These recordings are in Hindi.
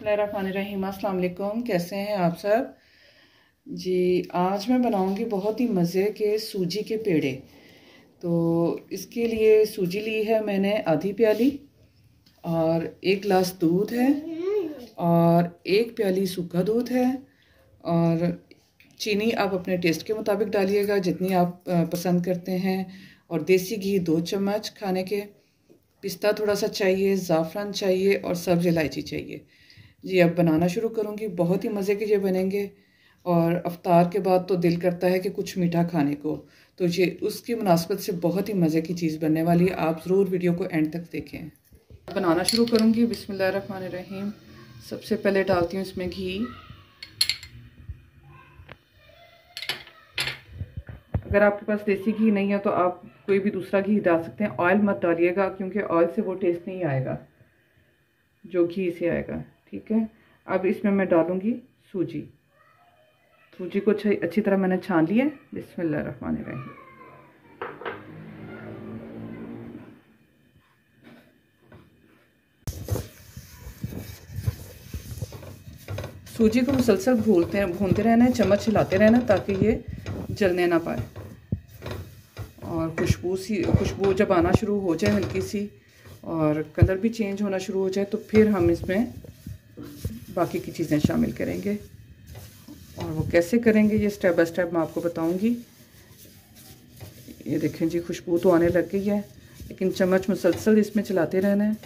बिस्मिल्लाहिर्रहमानिर्रहीम। अस्सलाम वालेकुम। कैसे हैं आप सब जी। आज मैं बनाऊंगी बहुत ही मज़े के सूजी के पेड़े। तो इसके लिए सूजी ली है मैंने आधी प्याली, और 1 गिलास दूध है, और 1 प्याली सूखा दूध है, और चीनी आप अपने टेस्ट के मुताबिक डालिएगा जितनी आप पसंद करते हैं, और देसी घी 2 चम्मच खाने के, पिस्ता थोड़ा सा चाहिए, ज़ाफ़रान चाहिए, और सब्ज़ इलायची चाहिए जी। अब बनाना शुरू करूँगी। बहुत ही मज़े के ये बनेंगे, और अफ्तार के बाद तो दिल करता है कि कुछ मीठा खाने को, तो ये उसकी मुनासबत से बहुत ही मज़े की चीज़ बनने वाली है। आप ज़रूर वीडियो को एंड तक देखें। बनाना शुरू करूँगी। बिस्मिल्लाहिर्रहमानिर्रहीम। सबसे पहले डालती हूँ इसमें घी। अगर आपके पास देसी घी नहीं है तो आप कोई भी दूसरा घी डाल सकते हैं। ऑयल मत डालिएगा क्योंकि ऑयल से वो टेस्ट नहीं आएगा जो घी से आएगा। ठीक है। अब इसमें मैं डालूँगी सूजी। सूजी को अच्छी तरह मैंने छान लिया है। बिस्मिल्लाहिर्रहमानिर्रहीम। सूजी को मुसलसल भूनते रहना है, चम्मच हिलाते रहना ताकि ये जलने ना पाए। और खुशबू जब आना शुरू हो जाए हल्की सी, और कलर भी चेंज होना शुरू हो जाए, तो फिर हम इसमें बाकी की चीज़ें शामिल करेंगे। और वो कैसे करेंगे ये स्टेप बाय स्टेप मैं आपको बताऊंगी। ये देखें जी, खुशबू तो आने लग गई है, लेकिन चम्मच मुसलसल इसमें चलाते रहना है।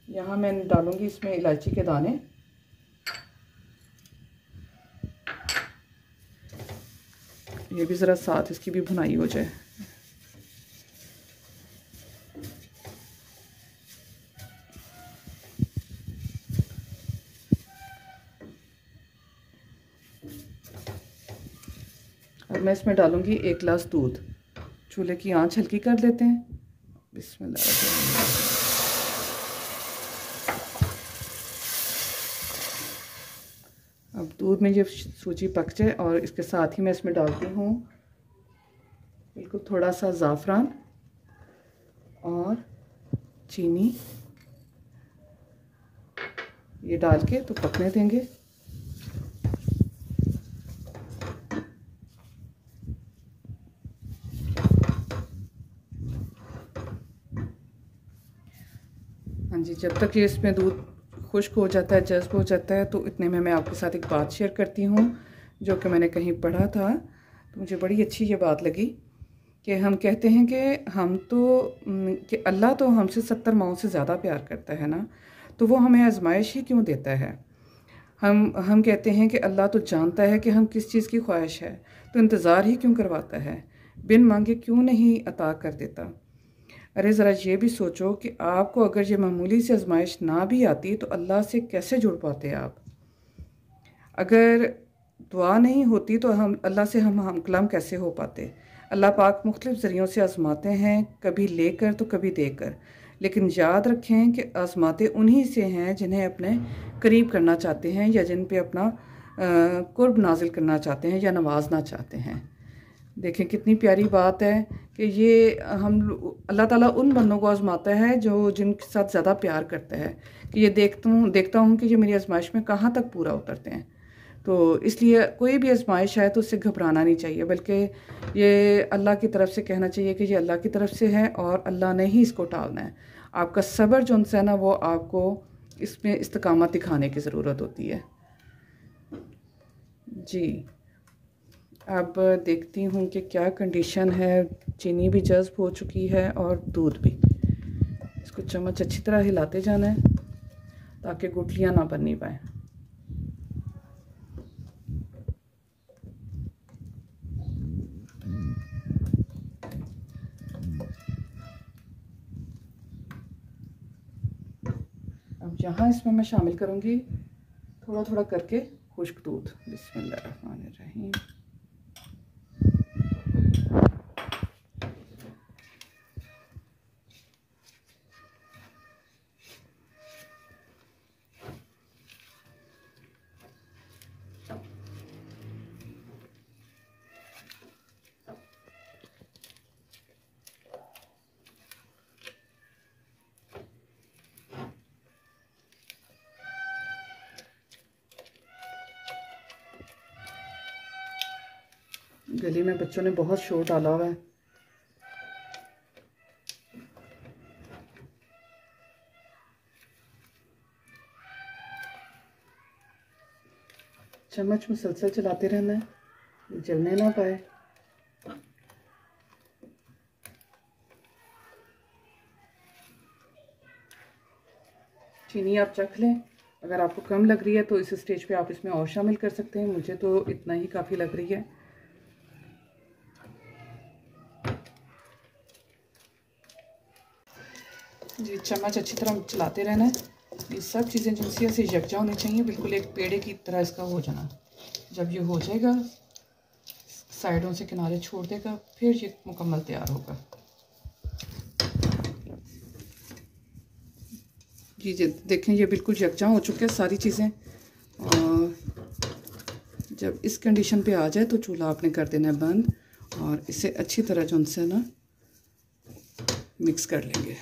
यहाँ मैं डालूंगी इसमें इलायची के दाने। ये भी ज़रा साथ इसकी भी भुनाई हो जाए। अब मैं इसमें डालूंगी 1 गिलास दूध। चूल्हे की आंच हल्की कर देते हैं। बिस्मिल्लाह। अब दूध में ये सूजी पक जाए, और इसके साथ ही मैं इसमें डालती हूँ बिल्कुल थोड़ा सा ज़ाफ़रान और चीनी। ये डाल के तो पकने देंगे। हाँ जी, जब तक ये इसमें दूध खुश्क हो जाता है, जज्ब हो जाता है, तो इतने में मैं आपके साथ एक बात शेयर करती हूँ जो कि मैंने कहीं पढ़ा था, तो मुझे बड़ी अच्छी ये बात लगी कि हम कहते हैं कि हम तो कि अल्लाह तो हमसे 70 माओं से ज़्यादा प्यार करता है ना, तो वो हमें आजमाइश ही क्यों देता है। हम कहते हैं कि अल्लाह तो जानता है कि हम किस चीज़ की ख्वाहिश है, तो इंतज़ार ही क्यों करवाता है, बिन मांगे क्यों नहीं अता कर देता। अरे ज़रा ये भी सोचो कि आपको अगर ये मामूली सी आजमाइश ना भी आती तो अल्लाह से कैसे जुड़ पाते आप। अगर दुआ नहीं होती तो हम अल्लाह से हम कलाम कैसे हो पाते। अल्लाह पाक मुख्तलिफ़ ज़रियों से आजमाते हैं, कभी लेकर तो कभी देकर, लेकिन याद रखें कि आजमाते उन्हीं से हैं जिन्हें अपने करीब करना चाहते हैं, या जिन पे अपना कुर्ब नाजिल करना चाहते हैं, या नवाजना चाहते हैं। देखें कितनी प्यारी बात है कि ये हम अल्लाह ताला उन बंदों को आजमाता है जो जिनके साथ ज़्यादा प्यार करता है, कि ये देखता हूँ कि ये मेरी आजमाइश में कहाँ तक पूरा उतरते हैं। तो इसलिए कोई भी आजमाइश है तो उससे घबराना नहीं चाहिए, बल्कि ये अल्लाह की तरफ से कहना चाहिए कि ये अल्लाह की तरफ से है और अल्लाह ने ही इसको टालना है। आपका सब्र जो उनसे है ना, वो आपको इसमें इस्तकामत दिखाने की ज़रूरत होती है जी। अब देखती हूँ कि क्या कंडीशन है। चीनी भी जज्ब हो चुकी है और दूध भी। इसको चम्मच अच्छी तरह हिलाते जाना है ताकि गुठलियाँ ना बननी पाए। अब यहाँ इसमें मैं शामिल करूँगी थोड़ा थोड़ा करके खुश्क दूध। बिस्मिल्लाहिर्रहमानिर्रहीम। गली में बच्चों ने बहुत शोर डाला हुआ है। चम्मच मुसलसल चलाते रहना है, जलने ना पाए। चीनी आप चख लें, अगर आपको कम लग रही है तो इस स्टेज पे आप इसमें और शामिल कर सकते हैं। मुझे तो इतना ही काफ़ी लग रही है। जी, चम्मच अच्छी तरह चलाते रहना है। ये सब चीज़ें जिनसे ऐसे यकजा होनी चाहिए, बिल्कुल एक पेड़े की तरह इसका हो जाना। जब ये हो जाएगा, साइडों से किनारे छोड़ देगा, फिर ये मुकम्मल तैयार होगा। जी जी, देखें ये बिल्कुल यकजा हो चुके हैं सारी चीज़ें। और जब इस कंडीशन पे आ जाए तो चूल्हा आपने कर देना है बंद, और इसे अच्छी तरह जो उनसे ना मिक्स कर लेंगे।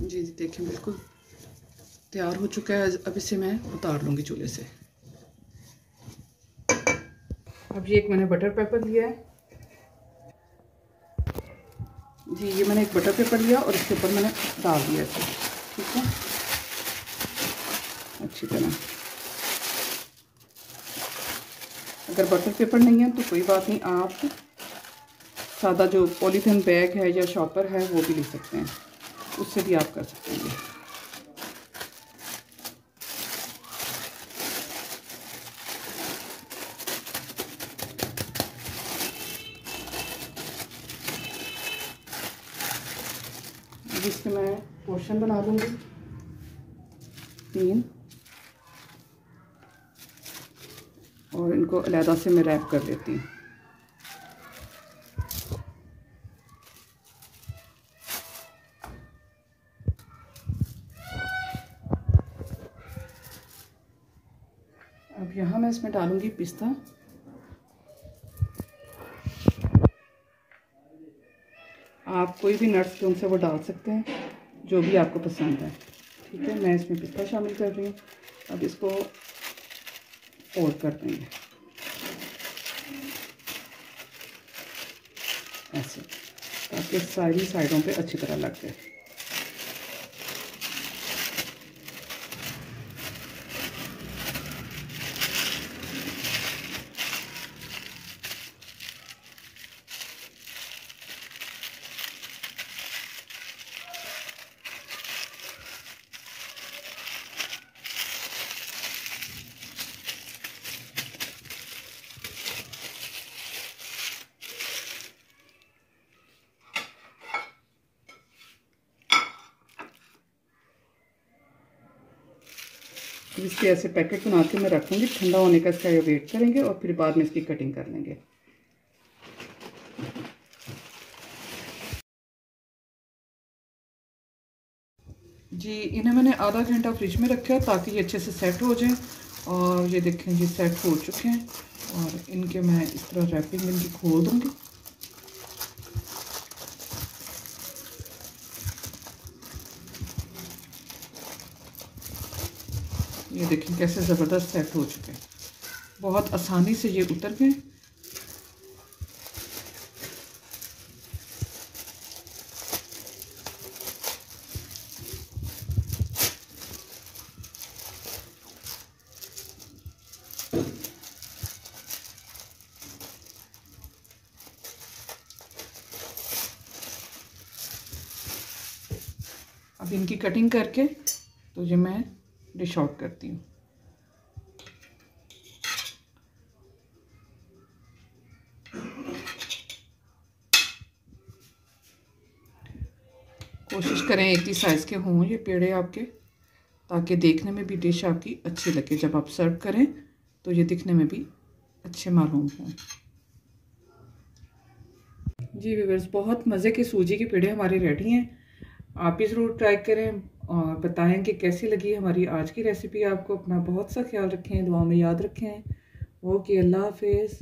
जी जी, देखें बिल्कुल तैयार हो चुका है। अब इसे मैं उतार लूँगी चूल्हे से। अब ये एक मैंने बटर पेपर लिया है। जी, ये मैंने एक बटर पेपर लिया और इसके ऊपर मैंने डाल दिया इसे, ठीक है, अच्छी तरह। अगर बटर पेपर नहीं है तो कोई बात नहीं, आप सादा जो पॉलीथीन बैग है या शॉपर है वो भी ले सकते हैं, उससे भी आप कर सकते हैं। अब इसके मैं पोर्शन बना लूँगी 3, और इनको अलहदा से मैं रैप कर लेती हूँ। अब यहाँ मैं इसमें डालूँगी पिस्ता। आप कोई भी नट्स जो उनसे वो डाल सकते हैं, जो भी आपको पसंद है, ठीक है। मैं इसमें पिस्ता शामिल कर रही हूँ। अब इसको फोल्ड कर देंगे ऐसे, ताकि सारी साइडों पे अच्छी तरह लग जाए। इसके ऐसे पैकेट बना के मैं रखूँगी, ठंडा होने का इसका ये वेट करेंगे और फिर बाद में इसकी कटिंग कर लेंगे। जी, इन्हें मैंने आधा घंटा फ्रिज में रखा है ताकि ये अच्छे से सेट हो जाएं। और ये देखें ये सेट हो चुके हैं, और इनके मैं इस तरह रैपिंग इनकी खोल दूँगी। ये देखें कैसे ज़बरदस्त सेट हो चुके हैं, बहुत आसानी से ये उतर गए। अब इनकी कटिंग करके तो ये मैं डिश आउट करती हूँ। कोशिश करें एक ही साइज़ के हों ये पेड़े आपके, ताकि देखने में भी डिश आपकी अच्छी लगे। जब आप सर्व करें तो ये दिखने में भी अच्छे मालूम हों। जी व्यूअर्स, बहुत मज़े के सूजी के पेड़े हमारे रेडी हैं। आप भी ज़रूर ट्राई करें और बताएं कि कैसी लगी हमारी आज की रेसिपी आपको। अपना बहुत सा ख्याल रखें, दुआ में याद रखें। ओके, अल्लाह हाफिज़।